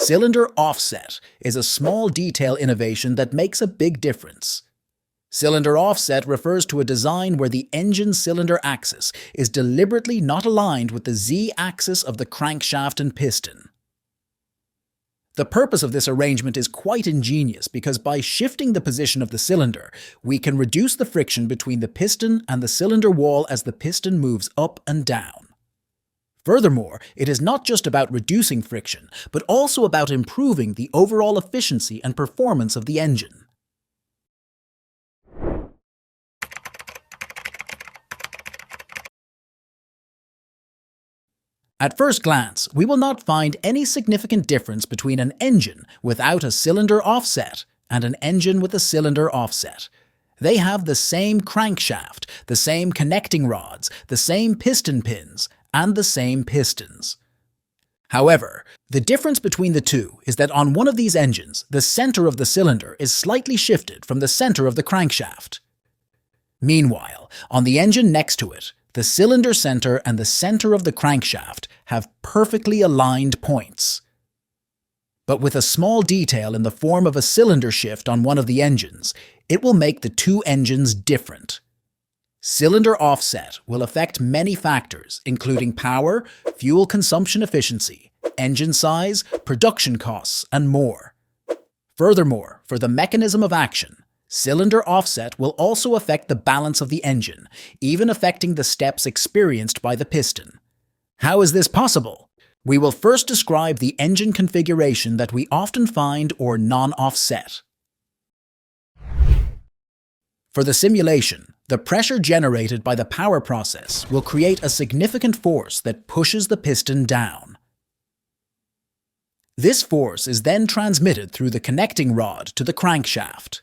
Cylinder offset is a small detail innovation that makes a big difference. Cylinder offset refers to a design where the engine cylinder axis is deliberately not aligned with the Z-axis of the crankshaft and piston. The purpose of this arrangement is quite ingenious because by shifting the position of the cylinder, we can reduce the friction between the piston and the cylinder wall as the piston moves up and down. Furthermore, it is not just about reducing friction, but also about improving the overall efficiency and performance of the engine. At first glance, we will not find any significant difference between an engine without a cylinder offset and an engine with a cylinder offset. They have the same crankshaft, the same connecting rods, the same piston pins, and the same pistons. However, the difference between the two is that on one of these engines, the center of the cylinder is slightly shifted from the center of the crankshaft. Meanwhile, on the engine next to it, the cylinder center and the center of the crankshaft have perfectly aligned points. But with a small detail in the form of a cylinder shift on one of the engines, it will make the two engines different. Cylinder offset will affect many factors, including power, fuel consumption efficiency, engine size, production costs, and more. Furthermore, for the mechanism of action, cylinder offset will also affect the balance of the engine, even affecting the steps experienced by the piston. How is this possible? We will first describe the engine configuration that we often find or non-offset. For the simulation, the pressure generated by the power process will create a significant force that pushes the piston down. This force is then transmitted through the connecting rod to the crankshaft.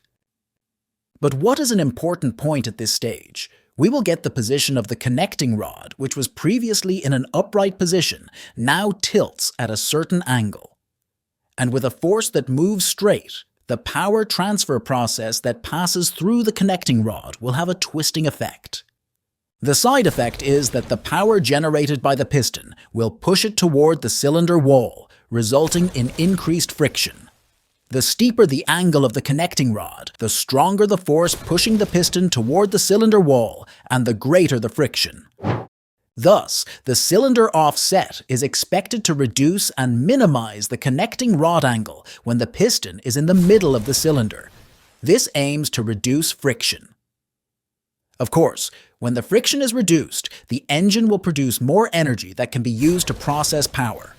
But what is an important point at this stage? We will get the position of the connecting rod, which was previously in an upright position, now tilts at a certain angle. And with a force that moves straight, the power transfer process that passes through the connecting rod will have a twisting effect. The side effect is that the power generated by the piston will push it toward the cylinder wall, resulting in increased friction. The steeper the angle of the connecting rod, the stronger the force pushing the piston toward the cylinder wall, and the greater the friction. Thus, the cylinder offset is expected to reduce and minimize the connecting rod angle when the piston is in the middle of the cylinder. This aims to reduce friction. Of course, when the friction is reduced, the engine will produce more energy that can be used to process power.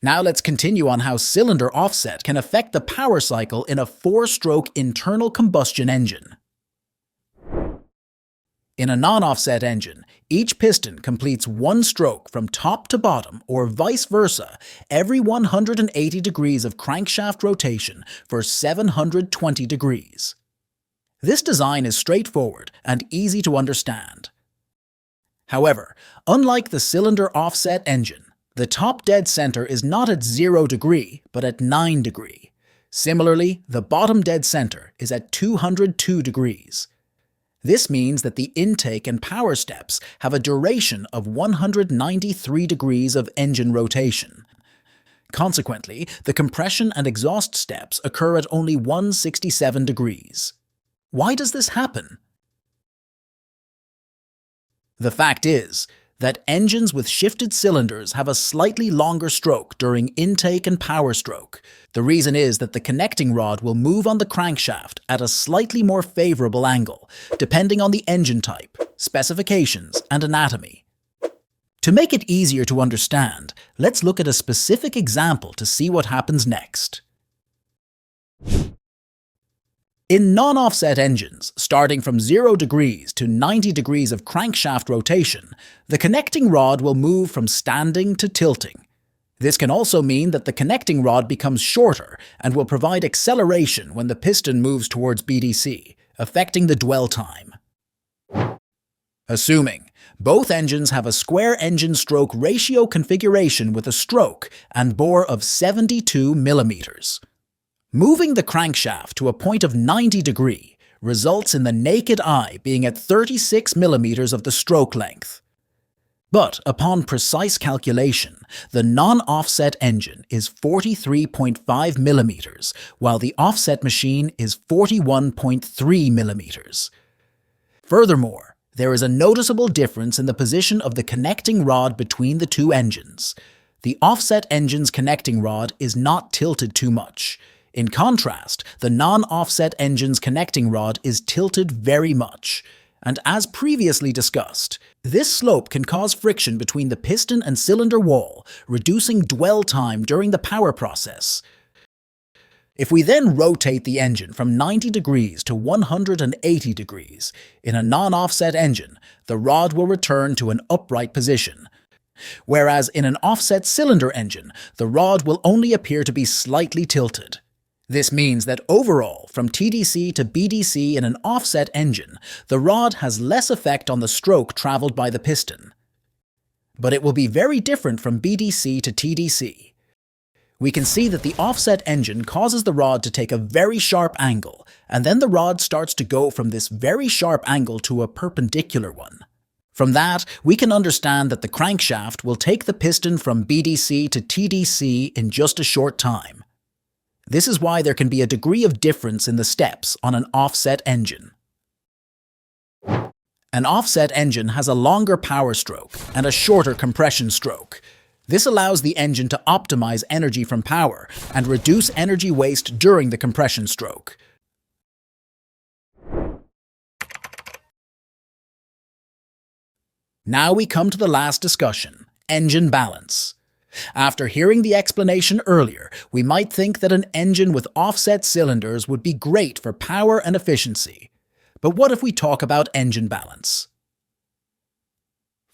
Now let's continue on how cylinder offset can affect the power cycle in a 4-stroke internal combustion engine. In a non-offset engine, each piston completes one stroke from top to bottom or vice versa every 180 degrees of crankshaft rotation for 720 degrees. This design is straightforward and easy to understand. However, unlike the cylinder offset engine, the top dead center is not at 0 degree, but at 9 degree. Similarly, the bottom dead center is at 202 degrees. This means that the intake and power steps have a duration of 193 degrees of engine rotation. Consequently, the compression and exhaust steps occur at only 167 degrees. Why does this happen? The fact is that engines with shifted cylinders have a slightly longer stroke during intake and power stroke. The reason is that the connecting rod will move on the crankshaft at a slightly more favorable angle, depending on the engine type, specifications, and anatomy. To make it easier to understand, let's look at a specific example to see what happens next. In non-offset engines, starting from 0 degrees to 90 degrees of crankshaft rotation, the connecting rod will move from standing to tilting. This can also mean that the connecting rod becomes shorter and will provide acceleration when the piston moves towards BDC, affecting the dwell time. Assuming both engines have a square engine stroke ratio configuration with a stroke and bore of 72 millimeters. Moving the crankshaft to a point of 90 degree results in the naked eye being at 36 millimeters of the stroke length. But upon precise calculation, the non-offset engine is 43.5 millimeters, while the offset machine is 41.3 millimeters. Furthermore, there is a noticeable difference in the position of the connecting rod between the two engines. The offset engine's connecting rod is not tilted too much. In contrast, the non-offset engine's connecting rod is tilted very much. And as previously discussed, this slope can cause friction between the piston and cylinder wall, reducing dwell time during the power process. If we then rotate the engine from 90 degrees to 180 degrees, in a non-offset engine, the rod will return to an upright position. Whereas in an offset cylinder engine, the rod will only appear to be slightly tilted. This means that overall, from TDC to BDC in an offset engine, the rod has less effect on the stroke traveled by the piston. But it will be very different from BDC to TDC. We can see that the offset engine causes the rod to take a very sharp angle, and then the rod starts to go from this very sharp angle to a perpendicular one. From that, we can understand that the crankshaft will take the piston from BDC to TDC in just a short time. This is why there can be a degree of difference in the steps on an offset engine. An offset engine has a longer power stroke and a shorter compression stroke. This allows the engine to optimize energy from power and reduce energy waste during the compression stroke. Now we come to the last discussion, engine balance. After hearing the explanation earlier, we might think that an engine with offset cylinders would be great for power and efficiency. But what if we talk about engine balance?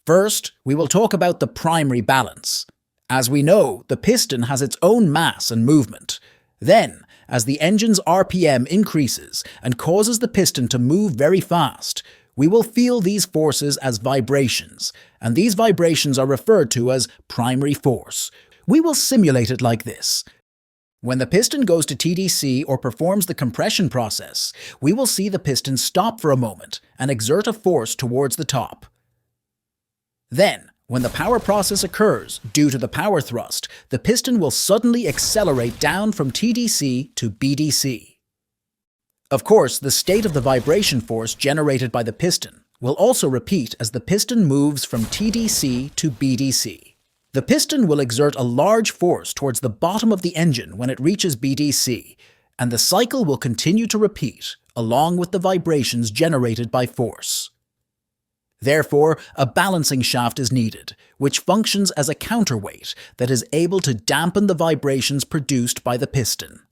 First, we will talk about the primary balance. As we know, the piston has its own mass and movement. Then, as the engine's RPM increases and causes the piston to move very fast, we will feel these forces as vibrations, and these vibrations are referred to as primary force. We will simulate it like this. When the piston goes to TDC or performs the compression process, we will see the piston stop for a moment and exert a force towards the top. Then, when the power process occurs due to the power thrust, the piston will suddenly accelerate down from TDC to BDC. Of course, the state of the vibration force generated by the piston will also repeat as the piston moves from TDC to BDC. The piston will exert a large force towards the bottom of the engine when it reaches BDC, and the cycle will continue to repeat along with the vibrations generated by force. Therefore, a balancing shaft is needed, which functions as a counterweight that is able to dampen the vibrations produced by the piston.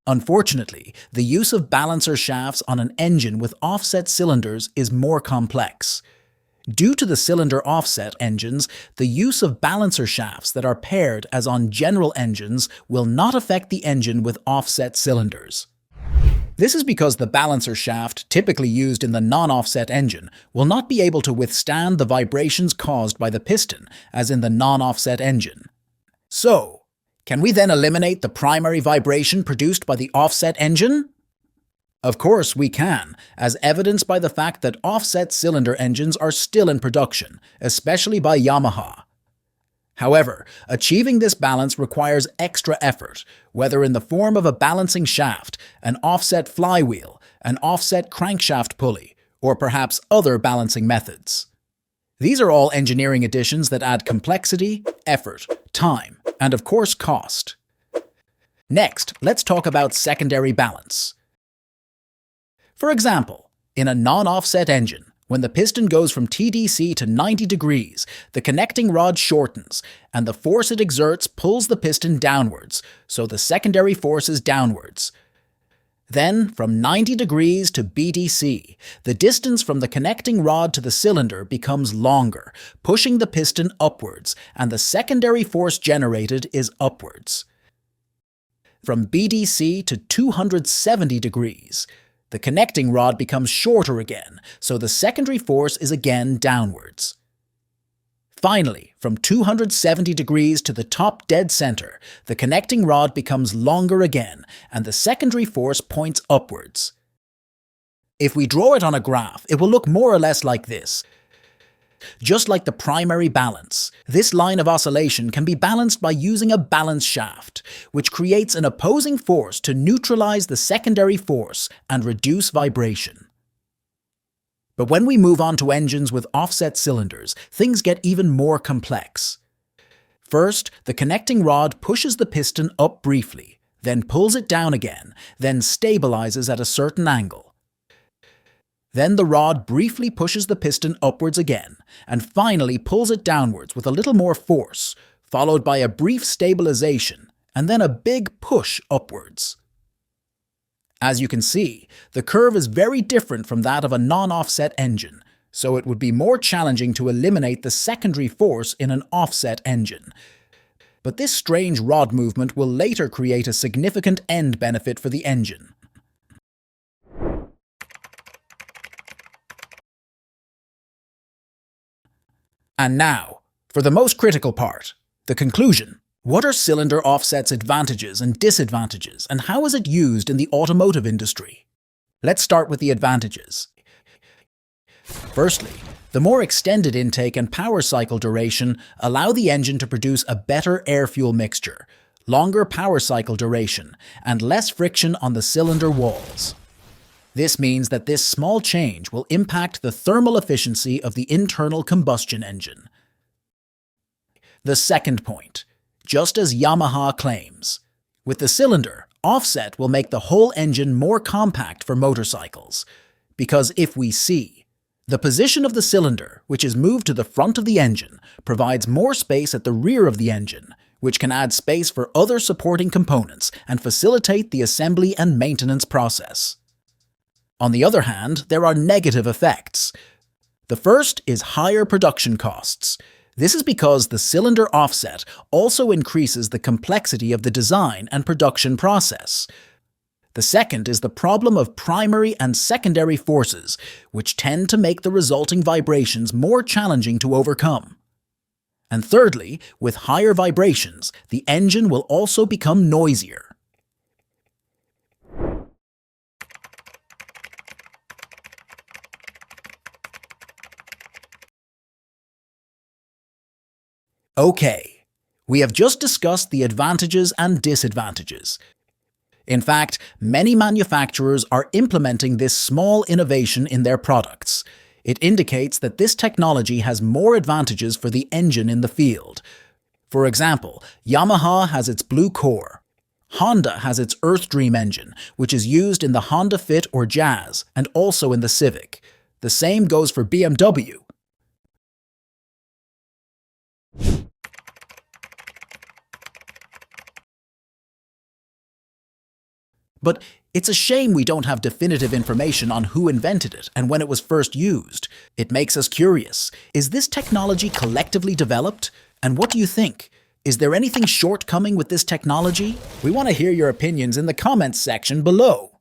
Unfortunately, the use of balancer shafts on an engine with offset cylinders is more complex. Due to the cylinder offset engines, the use of balancer shafts that are paired as on general engines will not affect the engine with offset cylinders. This is because the balancer shaft typically used in the non-offset engine will not be able to withstand the vibrations caused by the piston as in the non-offset engine. So, can we then eliminate the primary vibration produced by the offset engine? Of course we can, as evidenced by the fact that offset cylinder engines are still in production, especially by Yamaha. However, achieving this balance requires extra effort, whether in the form of a balancing shaft, an offset flywheel, an offset crankshaft pulley, or perhaps other balancing methods. These are all engineering additions that add complexity, effort, time, and of course cost. Next, let's talk about secondary balance. For example, in a non-offset engine, when the piston goes from TDC to 90 degrees, the connecting rod shortens, and the force it exerts pulls the piston downwards, so the secondary force is downwards. Then, from 90 degrees to BDC, the distance from the connecting rod to the cylinder becomes longer, pushing the piston upwards, and the secondary force generated is upwards. From BDC to 270 degrees, the connecting rod becomes shorter again, so the secondary force is again downwards. Finally, from 270 degrees to the top dead center, the connecting rod becomes longer again, and the secondary force points upwards. If we draw it on a graph, it will look more or less like this. Just like the primary balance, this line of oscillation can be balanced by using a balance shaft, which creates an opposing force to neutralize the secondary force and reduce vibration. But when we move on to engines with offset cylinders, things get even more complex. First, the connecting rod pushes the piston up briefly, then pulls it down again, then stabilizes at a certain angle. Then the rod briefly pushes the piston upwards again, and finally pulls it downwards with a little more force, followed by a brief stabilization, and then a big push upwards. As you can see, the curve is very different from that of a non-offset engine, so it would be more challenging to eliminate the secondary force in an offset engine. But this strange rod movement will later create a significant end benefit for the engine. And now, for the most critical part, the conclusion. What are cylinder offset's advantages and disadvantages, and how is it used in the automotive industry? Let's start with the advantages. Firstly, the more extended intake and power cycle duration allow the engine to produce a better air-fuel mixture, longer power cycle duration, and less friction on the cylinder walls. This means that this small change will impact the thermal efficiency of the internal combustion engine. The second point, just as Yamaha claims, with the cylinder, offset will make the whole engine more compact for motorcycles, because if we see, the position of the cylinder, which is moved to the front of the engine, provides more space at the rear of the engine, which can add space for other supporting components and facilitate the assembly and maintenance process. On the other hand, there are negative effects. The first is higher production costs. This is because the cylinder offset also increases the complexity of the design and production process. The second is the problem of primary and secondary forces, which tend to make the resulting vibrations more challenging to overcome. And thirdly, with higher vibrations, the engine will also become noisier. Okay, we have just discussed the advantages and disadvantages. In fact, many manufacturers are implementing this small innovation in their products. It indicates that this technology has more advantages for the engine in the field. For example, Yamaha has its Blue Core. Honda has its Earth Dream engine, which is used in the Honda Fit or Jazz, and also in the Civic. The same goes for BMW. But it's a shame we don't have definitive information on who invented it and when it was first used. It makes us curious. Is this technology collectively developed? And what do you think? Is there anything shortcoming with this technology? We want to hear your opinions in the comments section below.